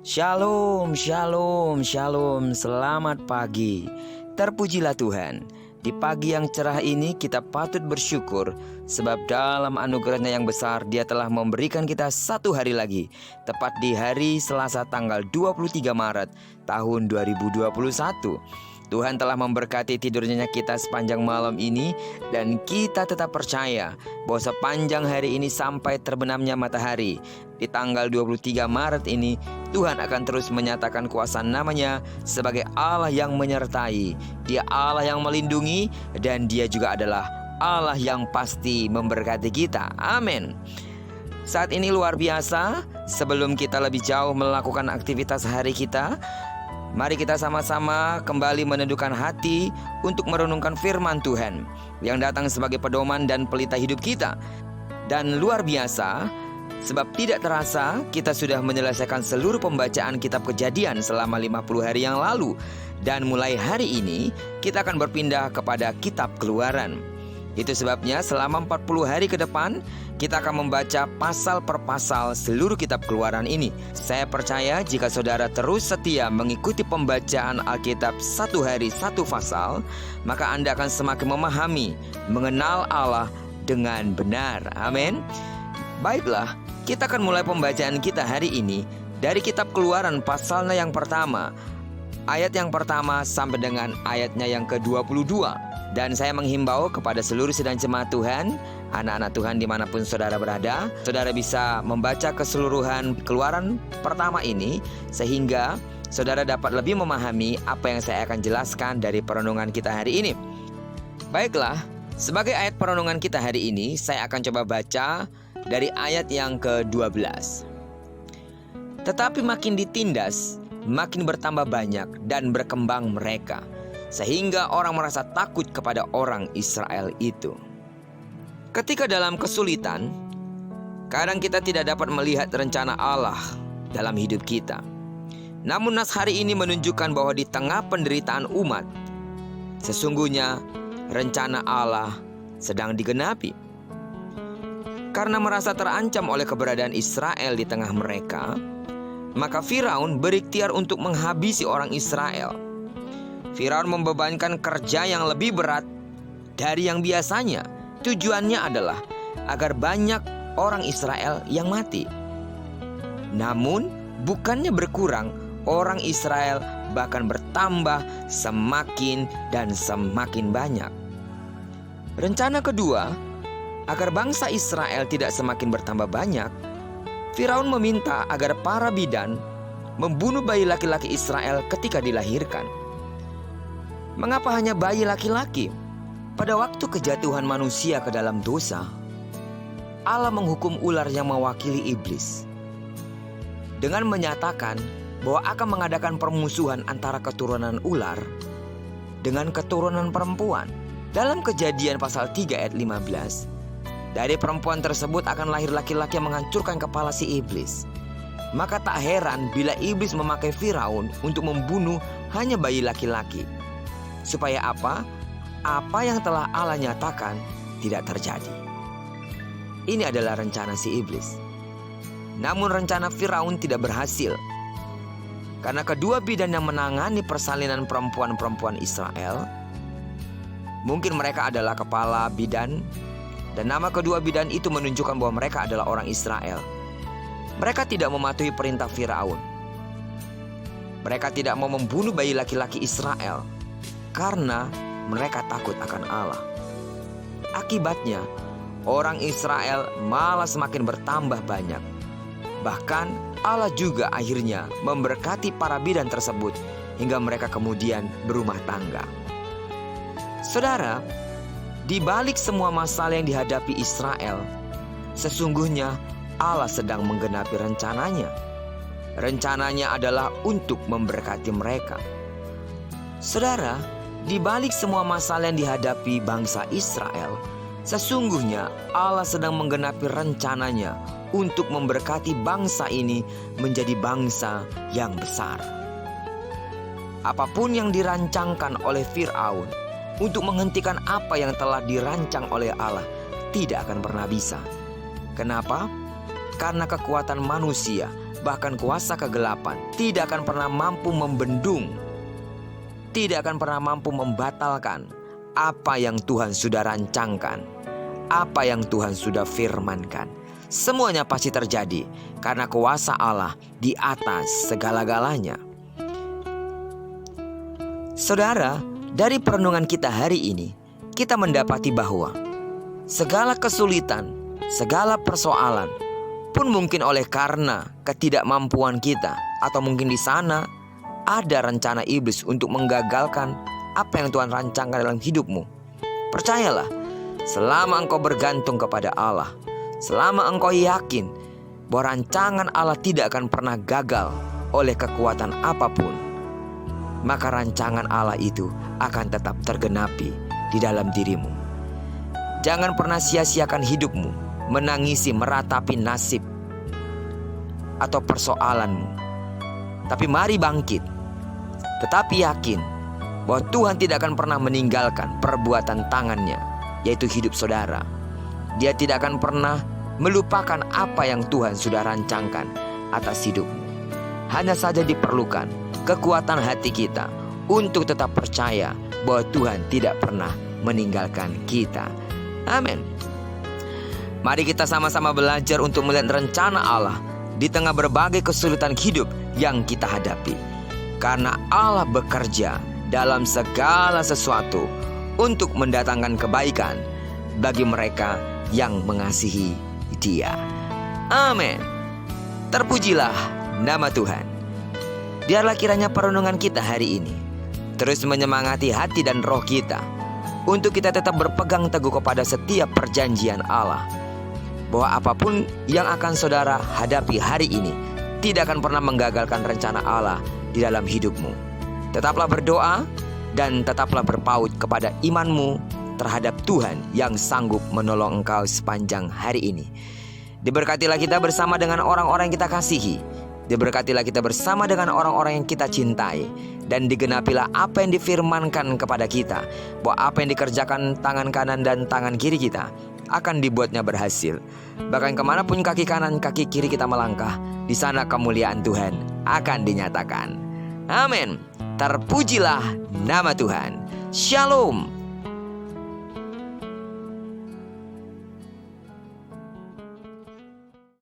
Shalom, shalom, shalom. Selamat pagi. Terpujilah Tuhan. Di pagi yang cerah ini kita patut bersyukur, sebab dalam anugerahnya yang besar Dia telah memberikan kita satu hari lagi, tepat di hari Selasa tanggal 23 Maret tahun 2021. Tuhan telah memberkati tidurnya kita sepanjang malam ini, dan kita tetap percaya bahwa sepanjang hari ini sampai terbenamnya matahari di tanggal 23 Maret ini, Tuhan akan terus menyatakan kuasa namanya sebagai Allah yang menyertai. Dia Allah yang melindungi, dan Dia juga adalah Allah yang pasti memberkati kita. Amin. Saat ini luar biasa. Sebelum kita lebih jauh melakukan aktivitas hari kita, mari kita sama-sama kembali menundukkan hati untuk merenungkan firman Tuhan yang datang sebagai pedoman dan pelita hidup kita. Dan luar biasa, sebab tidak terasa kita sudah menyelesaikan seluruh pembacaan kitab Kejadian selama 50 hari yang lalu. Dan mulai hari ini kita akan berpindah kepada kitab Keluaran. Itu sebabnya selama 40 hari ke depan kita akan membaca pasal per pasal seluruh kitab Keluaran ini. Saya percaya jika saudara terus setia mengikuti pembacaan Alkitab satu hari satu pasal, maka Anda akan semakin memahami, mengenal Allah dengan benar. Amin. Baiklah, kita akan mulai pembacaan kita hari ini dari kitab Keluaran pasalnya yang pertama, ayat yang pertama sampai dengan ayatnya yang ke-22. Dan saya menghimbau kepada seluruh sidang jemaat Tuhan, anak-anak Tuhan dimanapun saudara berada, saudara bisa membaca keseluruhan Keluaran pertama ini, sehingga saudara dapat lebih memahami apa yang saya akan jelaskan dari perenungan kita hari ini. Baiklah, sebagai ayat perenungan kita hari ini, saya akan coba baca dari ayat yang ke-12. Tetapi makin ditindas, makin bertambah banyak dan berkembang mereka, sehingga orang merasa takut kepada orang Israel itu. Ketika dalam kesulitan, kadang kita tidak dapat melihat rencana Allah dalam hidup kita. Namun nas hari ini menunjukkan bahwa di tengah penderitaan umat, sesungguhnya rencana Allah sedang digenapi. Karena merasa terancam oleh keberadaan Israel di tengah mereka, maka Firaun berikhtiar untuk menghabisi orang Israel. Firaun membebankan kerja yang lebih berat dari yang biasanya. Tujuannya adalah agar banyak orang Israel yang mati. Namun bukannya berkurang, orang Israel bahkan bertambah semakin dan semakin banyak. Rencana kedua, agar bangsa Israel tidak semakin bertambah banyak, Firaun meminta agar para bidan membunuh bayi laki-laki Israel ketika dilahirkan. Mengapa hanya bayi laki-laki? Pada waktu kejatuhan manusia ke dalam dosa, Allah menghukum ular yang mewakili iblis dengan menyatakan bahwa akan mengadakan permusuhan antara keturunan ular dengan keturunan perempuan. Dalam Kejadian pasal 3 ayat 15, dari perempuan tersebut akan lahir laki-laki yang menghancurkan kepala si iblis. Maka tak heran bila iblis memakai Firaun untuk membunuh hanya bayi laki-laki. Supaya apa? Apa yang telah Allah nyatakan tidak terjadi. Ini adalah rencana si iblis. Namun rencana Firaun tidak berhasil. Karena kedua bidan yang menangani persalinan perempuan-perempuan Israel, mungkin mereka adalah kepala bidan, dan nama kedua bidan itu menunjukkan bahwa mereka adalah orang Israel. Mereka tidak mematuhi perintah Firaun. Mereka tidak mau membunuh bayi laki-laki Israel karena mereka takut akan Allah. Akibatnya, orang Israel malah semakin bertambah banyak. Bahkan Allah juga akhirnya memberkati para bidan tersebut hingga mereka kemudian berumah tangga. Saudara, di balik semua masalah yang dihadapi Israel, sesungguhnya Allah sedang menggenapi rencananya. Rencananya adalah untuk memberkati mereka. Saudara, di balik semua masalah yang dihadapi bangsa Israel, sesungguhnya Allah sedang menggenapi rencananya untuk memberkati bangsa ini menjadi bangsa yang besar. Apapun yang dirancangkan oleh Firaun untuk menghentikan apa yang telah dirancang oleh Allah tidak akan pernah bisa. Kenapa? Karena kekuatan manusia bahkan kuasa kegelapan tidak akan pernah mampu membendung, tidak akan pernah mampu membatalkan apa yang Tuhan sudah rancangkan, apa yang Tuhan sudah firmankan. Semuanya pasti terjadi karena kuasa Allah di atas segala-galanya. Saudara, dari perenungan kita hari ini, kita mendapati bahwa segala kesulitan, segala persoalan pun mungkin oleh karena ketidakmampuan kita, atau mungkin di sana ada rencana iblis untuk menggagalkan apa yang Tuhan rancangkan dalam hidupmu. Percayalah, selama engkau bergantung kepada Allah, selama engkau yakin bahwa rancangan Allah tidak akan pernah gagal oleh kekuatan apapun, maka rancangan Allah itu akan tetap tergenapi di dalam dirimu. Jangan pernah sia-siakan hidupmu menangisi, meratapi nasib atau persoalanmu. Tapi mari bangkit, tetapi yakin bahwa Tuhan tidak akan pernah meninggalkan perbuatan tangannya, yaitu hidup saudara. Dia tidak akan pernah melupakan apa yang Tuhan sudah rancangkan atas hidupmu. Hanya saja diperlukan kekuatan hati kita untuk tetap percaya bahwa Tuhan tidak pernah meninggalkan kita. Amin. Mari kita sama-sama belajar untuk melihat rencana Allah di tengah berbagai kesulitan hidup yang kita hadapi. Karena Allah bekerja dalam segala sesuatu untuk mendatangkan kebaikan bagi mereka yang mengasihi Dia. Amin. Terpujilah nama Tuhan. Biarlah kiranya perenungan kita hari ini terus menyemangati hati dan roh kita untuk kita tetap berpegang teguh kepada setiap perjanjian Allah, bahwa apapun yang akan saudara hadapi hari ini tidak akan pernah menggagalkan rencana Allah di dalam hidupmu. Tetaplah berdoa dan tetaplah berpaut kepada imanmu terhadap Tuhan yang sanggup menolong engkau sepanjang hari ini. Diberkatilah kita bersama dengan orang-orang yang kita kasihi. Diberkatilah kita bersama dengan orang-orang yang kita cintai. Dan digenapilah apa yang difirmankan kepada kita, bahwa apa yang dikerjakan tangan kanan dan tangan kiri kita akan dibuatnya berhasil. Bahkan kemanapun kaki kanan kaki kiri kita melangkah, di sana kemuliaan Tuhan akan dinyatakan. Amin. Terpujilah nama Tuhan. Shalom.